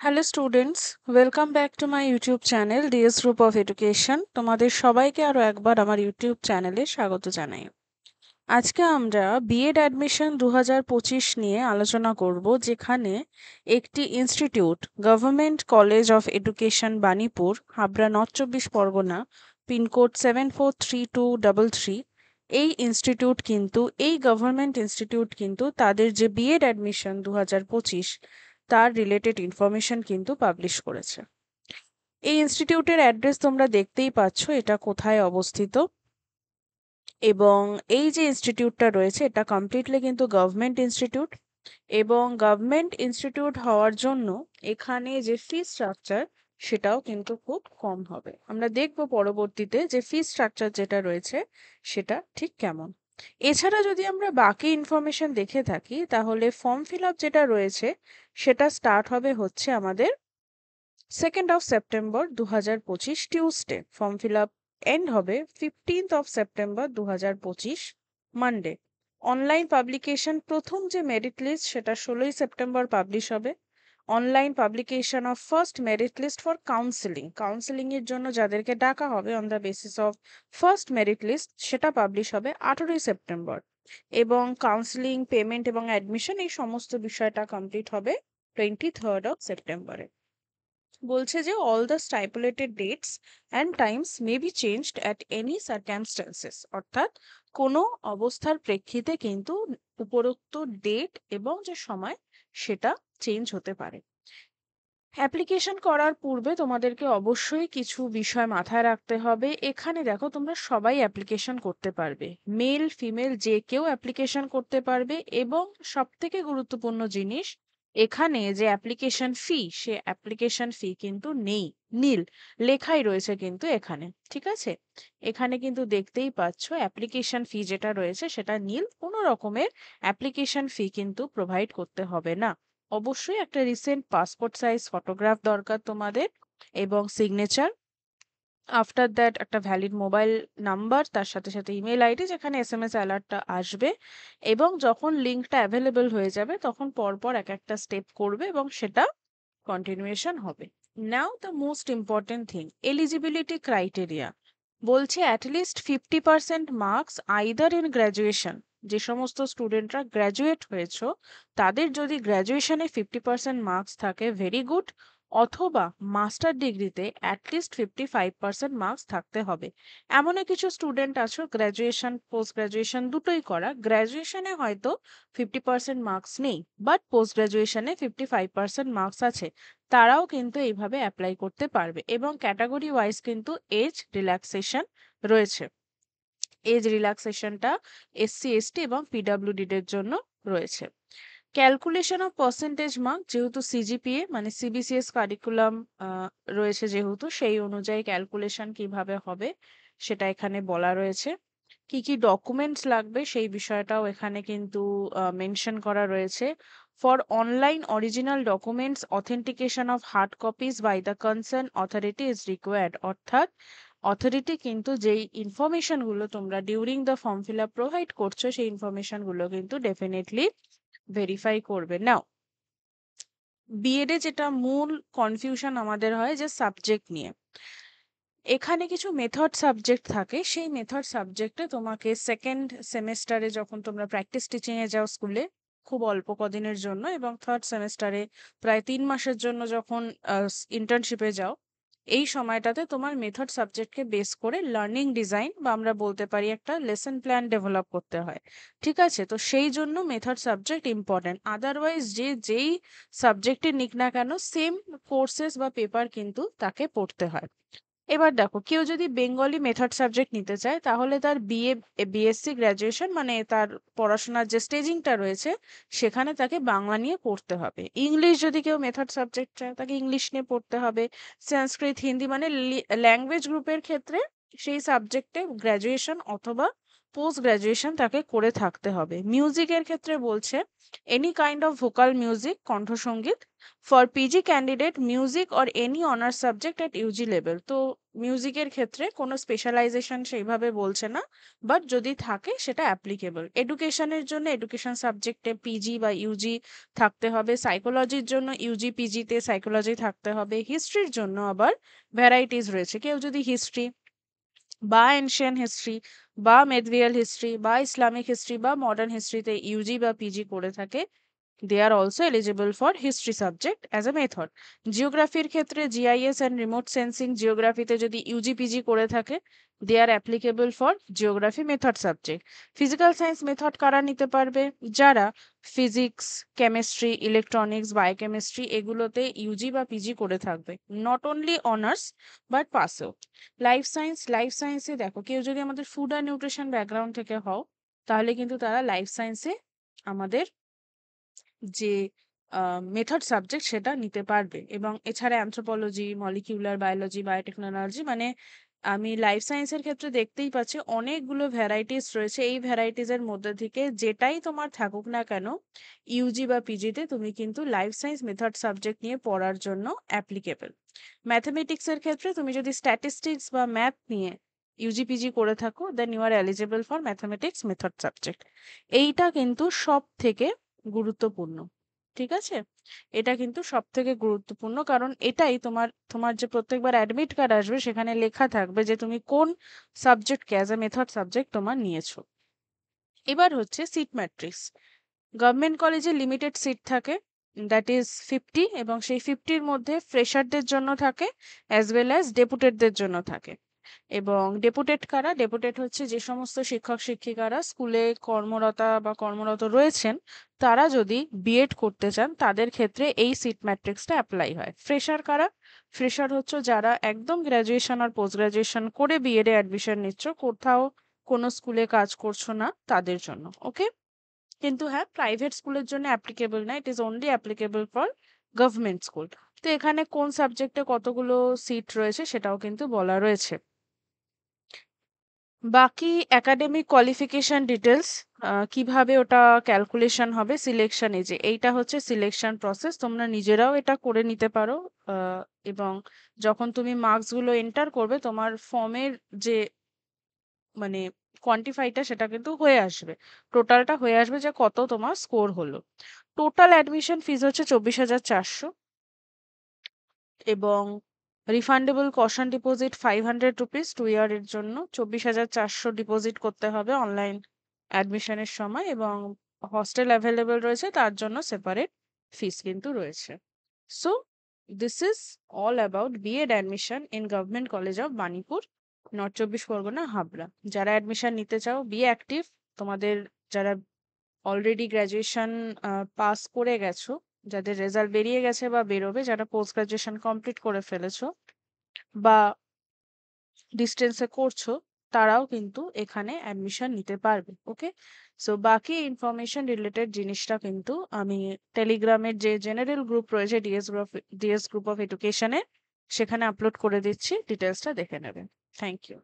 Hello students, welcome back to my YouTube channel DS group of education. তোমাদের সবাইকে আরও একবার আমার ইউটিউব চ্যানেলে স্বাগত জানাই। আজকে আমরা বিএড অ্যাডমিশন 2025 নিয়ে আলোচনা করব, যেখানে একটি institute government college of education Banipur, Habra, north চব্বিশ পরগনা, পিনকোড 743233। এই গভর্নমেন্ট ইনস্টিটিউট কিন্তু তাদের যে বিএড অ্যাডমিশন 2025 তার রিলেটেড ইনফরমেশন কিন্তু পাবলিশ করেছে। এই ইনস্টিটিউটের অ্যাড্রেস তোমরা দেখতেই পাচ্ছ, এটা কোথায় অবস্থিত। এবং এই যে ইনস্টিটিউটটা রয়েছে এটা কমপ্লিটলি কিন্তু গভর্নমেন্ট ইনস্টিটিউট, এবং গভর্নমেন্ট ইনস্টিটিউট হওয়ার জন্য এখানে যে ফি স্ট্রাকচার সেটাও কিন্তু খুব কম হবে। আমরা দেখব পরবর্তীতে যে ফি স্ট্রাকচার যেটা রয়েছে সেটা ঠিক কেমন। এছাড়া যদি আমরা বাকি ইনফরমেশন দেখে থাকি, তাহলে ফর্ম ফিল আপ যেটা রয়েছে সেটা স্টার্ট হবে হচ্ছে আমাদের 2nd of September 2025 Tuesday. Form fill up end হবে 15th of September 2025 Monday. Online publication প্রথম যে মেরিট লিস্ট সেটা 16ই সেপ্টেম্বর পাবলিশ হবে। Online publication of first merit list for counselling এর জন্য যাদেরকে ডাকা হবে on the basis of first merit list সেটা পাবলিশ হবে 18ই সেপ্টেম্বর। এবং কাউন্সেলিং, পেমেন্ট এবং অ্যাডমিশন এই সমস্ত বিষয়টা কমপ্লিট হবে 23rd of সেপ্টেম্বরে। বলছে যে all the stipulated dates and times may be changed at any circumstances, অর্থাৎ কোনো অবস্থার প্রেক্ষিতে কিন্তু উপরোক্ত ডেট এবং যে সময় সেটা চেঞ্জ হতে পারে। অ্যাপ্লিকেশন করার পূর্বে তোমাদেরকে অবশ্যই কিছু বিষয় মাথায় রাখতে হবে। এখানে দেখো, তোমরা সবাই অ্যাপ্লিকেশন করতে পারবে, মেল ফিমেল যে কেউ অ্যাপ্লিকেশন করতে পারবে। এবং সবথেকে গুরুত্বপূর্ণ জিনিস, এখানে যে অ্যাপ্লিকেশন ফি, সে অ্যাপ্লিকেশন ফি কিন্তু নেই, নীল লেখাই রয়েছে কিন্তু এখানে। ঠিক আছে, এখানে কিন্তু দেখতেই পাচ্ছ অ্যাপ্লিকেশন ফি যেটা রয়েছে সেটা নীল, কোনো রকমের অ্যাপ্লিকেশন ফি কিন্তু প্রোভাইড করতে হবে না। অবশ্যই একটা রিসেন্ট পাসপোর্ট সাইজ ফটোগ্রাফ দরকার তোমাদের, এবং সিগনেচার। আফটার দ্যাট একটা ভ্যালিড মোবাইল নাম্বার, তার সাথে সাথে ইমেল আইডি যেখানে এসএমএস অ্যালার্টটা আসবে। এবং যখন লিঙ্কটা অ্যাভেলেবল হয়ে যাবে তখন পরপর এক একটা স্টেপ করবে এবং সেটা কন্টিনিউয়েশন হবে। Now the most important thing, eligibility criteria. বলছে at least 50% marks either in graduation. যে সমস্ত স্টুডেন্টরা গ্র্যাজুয়েট হয়েছো তাদের যদি গ্র্যাজুয়েশনে 50% মার্কস থাকে, ভেরি গুড। অথবা মাস্টার ডিগ্রিতে অ্যাটলিস্ট 55% মার্কস থাকতে হবে। এমনও কিছু স্টুডেন্ট আছো গ্র্যাজুয়েশন পোস্ট গ্র্যাজুয়েশন দুটোই করা, গ্র্যাজুয়েশনে হয়তো 50% মার্কস নেই, বাট পোস্ট গ্র্যাজুয়েশনে 55% মার্কস আছে। তারাও কিন্তু এইভাবে অ্যাপ্লাই করতে পারবে। এবং ক্যাটাগরি ওয়াইজ কিন্তু এজ রিল্যাক্সেশন রয়েছে। এজ রিল্যাক্সেশনটা এসসি এসটি এবং পিডব্লিউডি এর জন্য রয়েছে। ক্যালকুলেশন অফ পার্সেন্টেজ মার্ক, যেহেতু সিজিপিএ মানে সিবিসিএস কারিকুলাম রয়েছে, যেহেতু সেই অনুযায়ী ক্যালকুলেশন কিভাবে হবে সেটা এখানে বলা রয়েছে। কি কি ডকুমেন্টস লাগবে সেই বিষয়টাও এখানে কিন্তু মেনশন করা রয়েছে। For online original documents authentication of hard copies by the concern authority is required, অর্থাৎ অথরিটি কিন্তু যেই ইনফরমেশনগুলো তোমরা during the form fill up provide করছো সেই ইনফরমেশনগুলো কিন্তু ডেফিনেটলি ভেরিফাই করবে। নাও, বিএড এ যেটা মূল কনফিউশন আমাদের হয় যে সাবজেক্ট নিয়ে, এখানে কিছু মেথড সাবজেক্ট থাকে। সেই মেথড সাবজেক্টে তোমাকে সেকেন্ড সেমেস্টারে যখন তোমরা প্র্যাকটিস টিচিং এ যাও স্কুলে, খুব অল্প কদিনের জন্য, এবং থার্ড সেমেস্টারে প্রায় 3 মাসের জন্য যখন ইন্টার্নশিপে যাও, এই সময়টাতে তোমার মেথড সাবজেক্টকে বেস করে লার্নিং ডিজাইন বা আমরা বলতে পারি একটা লেসন প্ল্যান ডেভেলপ করতে হয়। ঠিক আছে, তো সেই জন্য মেথড সাবজেক্ট ইম্পর্টেন্ট। আদারওয়াইজ যেই সাবজেক্টে নিক না কেন, সেম কোর্সেস বা পেপার কিন্তু তাকে পড়তে হয়। এবার দেখো, কেউ যদি বেঙ্গলি মেথড সাবজেক্ট নিতে চায় তাহলে তার বিএসসি গ্র্যাজুয়েশন মানে তার পড়াশোনার যে স্টেজিংটা রয়েছে সেখানে তাকে বাংলা নিয়ে পড়তে হবে। ইংলিশ যদি কেউ মেথড সাবজেক্ট চায় তাকে ইংলিশ নিয়ে পড়তে হবে। সংস্কৃত, হিন্দি মানে ল্যাঙ্গুয়েজ গ্রুপের ক্ষেত্রে সেই সাবজেক্টে গ্র্যাজুয়েশন অথবা পোস্ট গ্র্যাজুয়েশন তাকে করে থাকতে হবে। মিউজিকের ক্ষেত্রে বলছে any kind of vocal music, কণ্ঠসঙ্গীত। For PG candidate music or any honours subject at UG level. তো মিউজিকের ক্ষেত্রে কোনো স্পেশালাইজেশন সেইভাবে বলছে না, বাট যদি থাকে সেটা অ্যাপ্লিকেবল। এডুকেশনের জন্য এডুকেশন সাবজেক্টে পিজি বা ইউজি থাকতে হবে। সাইকোলজির জন্য ইউজি পিজিতে সাইকোলজি থাকতে হবে। হিস্ট্রির জন্য আবার ভ্যারাইটিস রয়েছে। কেউ যদি হিস্ট্রি বা এনশিয়ান হিস্ট্রি বা মেডিভিয়াল হিস্ট্রি বা ইসলামিক হিস্ট্রি বা মডার্ন হিস্ট্রিতে ইউজি বা পিজি করে থাকে, they are also eligible for history subject as a method. জিওগ্রাফির ক্ষেত্রে জিআইএস অ্যান্ড রিমোট সেন্সিং জিওগ্রাফিতে যদি ইউজি পিজি করে থাকে, they are applicable for geography method subject. Physical science method কারা নিতে পারবে? যারা ফিজিক্স, কেমিস্ট্রি, ইলেকট্রনিক্স, বায়োকেমিস্ট্রি এগুলোতে ইউজি বা পিজি করে থাকবে, নট অনলি অনার্স বাট পাসেও। লাইফ সায়েন্সে দেখো কেউ যদি আমাদের ফুড অ্যান্ড নিউট্রিশন ব্যাকগ্রাউন্ড থেকে হও, তাহলে কিন্তু তারা লাইফ সায়েন্সে আমাদের যে মেথড সাবজেক্ট সেটা নিতে পারবে। এবং এছাড়া অ্যানথ্রোপোলজি, মলিকিউলার বায়োলজি, বায়োটেকনোলজি, মানে আমি লাইফ সায়েন্সের ক্ষেত্রে দেখতেই পাচ্ছি অনেকগুলো ভ্যারাইটিস রয়েছে। এই ভ্যারাইটিসের মধ্যে থেকে যেটাই তোমার থাকুক না কেন, ইউজি বা পিজিতে তুমি কিন্তু লাইফ সায়েন্স মেথড সাবজেক্ট নিয়ে পড়ার জন্য অ্যাপ্লিকেবল। ম্যাথমেটিক্সের ক্ষেত্রে তুমি যদি স্ট্যাটিস্টিক্স বা ম্যাথ নিয়ে ইউজি পিজি করে থাকো, then you are eligible for mathematics method subject. এইটা কিন্তু সব থেকে গুরুত্বপূর্ণ। ঠিক আছে? এটা কিন্তু সবথেকে গুরুত্বপূর্ণ, কারণ এটাই তোমার তোমার যে প্রত্যেকবার অ্যাডমিট কার্ড আসবে সেখানে লেখা থাকবে যে তুমি কোন সাবজেক্টকে অ্যাজ এ মেথড সাবজেক্ট তোমার নিয়েছো। এবার হচ্ছে সিট ম্যাট্রিক্স। গভর্নমেন্ট কলেজে লিমিটেড সিট থাকে, দ্যাট ইজ 50, এবং সেই 50-র মধ্যে ফ্রেশারদের জন্য থাকে অ্যাজ ওয়েল অ্যাজ ডেপুটেডদের জন্য থাকে। এবং ডেপুটেড কারা? ডেপুটেড হচ্ছে যে সমস্ত শিক্ষক শিক্ষিকারা স্কুলে কর্মরত রয়েছেন, তারা যদি বিএড করতে চান তাদের ক্ষেত্রে এই সিট ম্যাট্রিক্সটা অ্যাপ্লাই হয়। ফ্রেশার কারা? ফ্রেশার হচ্ছে যারা একদম গ্র্যাজুয়েশন আর পোস্ট গ্র্যাজুয়েশন করে বিএড এ অ্যাডমিশন নিচ্ছ, কোথাও কোনো স্কুলে কাজ করছো না, তাদের জন্য। ওকে? কিন্তু হ্যাঁ, প্রাইভেট স্কুলের জন্য অ্যাপ্লিকেবল না, it is only applicable for government school. তো এখানে কোন সাবজেক্টে কতগুলো সিট রয়েছে সেটাও কিন্তু বলা রয়েছে। বাকি একাডেমিক কোয়ালিফিকেশন ডিটেলস কিভাবে ওটা ক্যালকুলেশন হবে সিলেকশন এজে, এইটা হচ্ছে সিলেকশন প্রসেস। তোমরা নিজেরাও এটা করে নিতে পারো। এবং যখন তুমি মার্কসগুলো এন্টার করবে তোমার ফর্মের যে মানে কোয়ান্টিফাইটা সেটা কিন্তু হয়ে আসবে, টোটালটা হয়ে আসবে যে কত তোমার স্কোর হলো। টোটাল অ্যাডমিশন ফিজ হচ্ছে 24,400, এবং রিফান্ডেবল কশন ডিপোজিট 500 রুপিস 2 ইয়ারের জন্য। 24,400 ডিপোজিট করতে হবে অনলাইন অ্যাডমিশনের সময়, এবং হস্টেল অ্যাভেলেবল রয়েছে, তার জন্য সেপারেট ফিস কিন্তু রয়েছে। So this is all about BEd admission in government college of Banipur, north চব্বিশ পরগনা, হাবড়া। যারা অ্যাডমিশন নিতে চাও, বি অ্যাক্টিভ। তোমাদের যারা অলরেডি গ্র্যাজুয়েশন পাস করে গেছো, যাদের রেজাল্ট বেরিয়ে গেছে বা বেরোবে, যারা পোস্ট গ্রাজুয়েশন কমপ্লিট করে ফেলেছো বা ডিস্টেন্সে করছো, তারাও কিন্তু এখানে অ্যাডমিশন নিতে পারবে। ওকে? সো বাকি ইনফরমেশন রিলেটেড জিনিসটা কিন্তু আমি টেলিগ্রামের যে জেনারেল গ্রুপ রয়েছে ডিএস গ্রুপ অফ এডুকেশনে, সেখানে আপলোড করে দিচ্ছি, ডিটেলসটা দেখে নেবেন। Thank you.